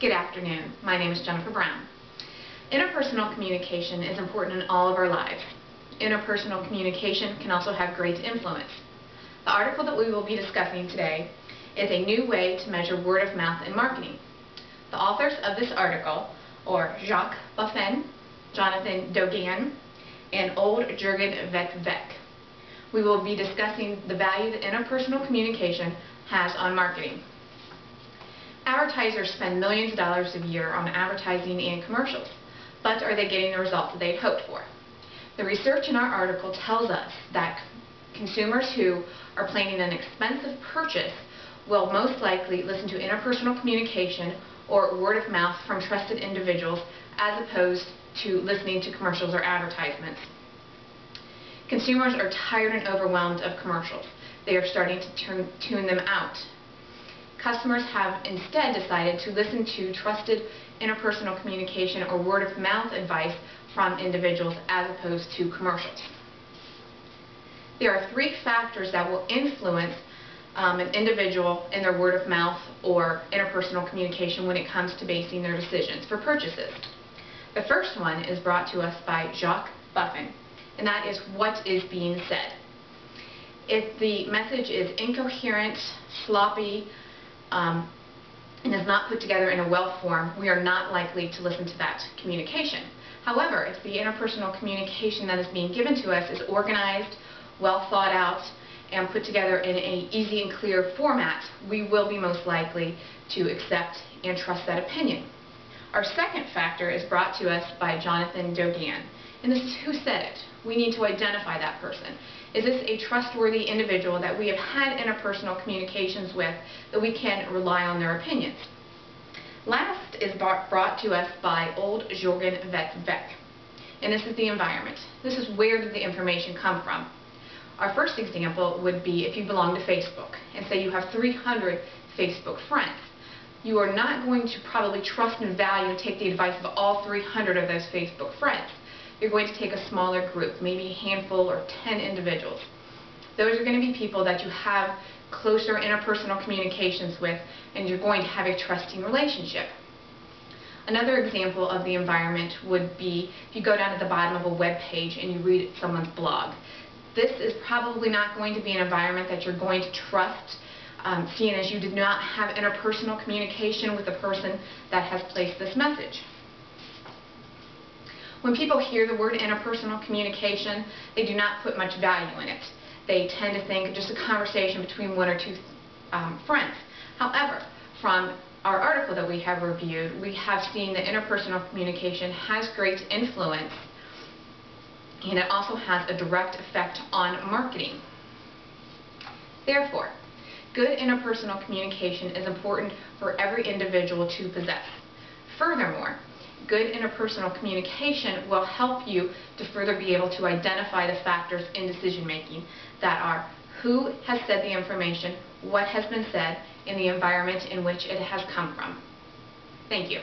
Good afternoon. My name is Jennifer Brown. Interpersonal communication is important in all of our lives. Interpersonal communication can also have great influence. The article that we will be discussing today is a new way to measure word of mouth in marketing. The authors of this article are Jacques Buffin, Jonathan Dogan, and Ole Jurgen Veck. We will be discussing the value that interpersonal communication has on marketing. Advertisers spend millions of dollars a year on advertising and commercials, but are they getting the results that they'd hoped for? The research in our article tells us that consumers who are planning an expensive purchase will most likely listen to interpersonal communication or word of mouth from trusted individuals as opposed to listening to commercials or advertisements. Consumers are tired and overwhelmed of commercials. They are starting to tune them out. Customers have instead decided to listen to trusted interpersonal communication or word of mouth advice from individuals as opposed to commercials. There are three factors that will influence an individual in their word of mouth or interpersonal communication when it comes to basing their decisions for purchases. The first one is brought to us by Jacques Buffin, and that is what is being said. If the message is incoherent, sloppy, and is not put together in a well form, we are not likely to listen to that communication. However, if the interpersonal communication that is being given to us is organized, well thought out, and put together in an easy and clear format, we will be most likely to accept and trust that opinion. Our second factor is brought to us by Jonathan Dogan, and this is who said it. We need to identify that person. Is this a trustworthy individual that we have had interpersonal communications with, that we can rely on their opinions? Last is brought to us by Ole Jurgen Veck, and this is the environment. This is where did the information come from. Our first example would be if you belong to Facebook and say you have 300 Facebook friends. You are not going to probably trust and value and take the advice of all 300 of those Facebook friends. You're going to take a smaller group, maybe a handful or 10 individuals. Those are going to be people that you have closer interpersonal communications with, and you're going to have a trusting relationship. Another example of the environment would be if you go down to the bottom of a web page and you read someone's blog. This is probably not going to be an environment that you're going to trust, seeing as you did not have interpersonal communication with the person that has placed this message. When people hear the word interpersonal communication, they do not put much value in it. They tend to think just a conversation between one or two friends. However, from our article that we have reviewed, we have seen that interpersonal communication has great influence, and it also has a direct effect on marketing. Therefore, good interpersonal communication is important for every individual to possess. Furthermore, good interpersonal communication will help you to further be able to identify the factors in decision making that are who has said the information, what has been said, and the environment in which it has come from. Thank you.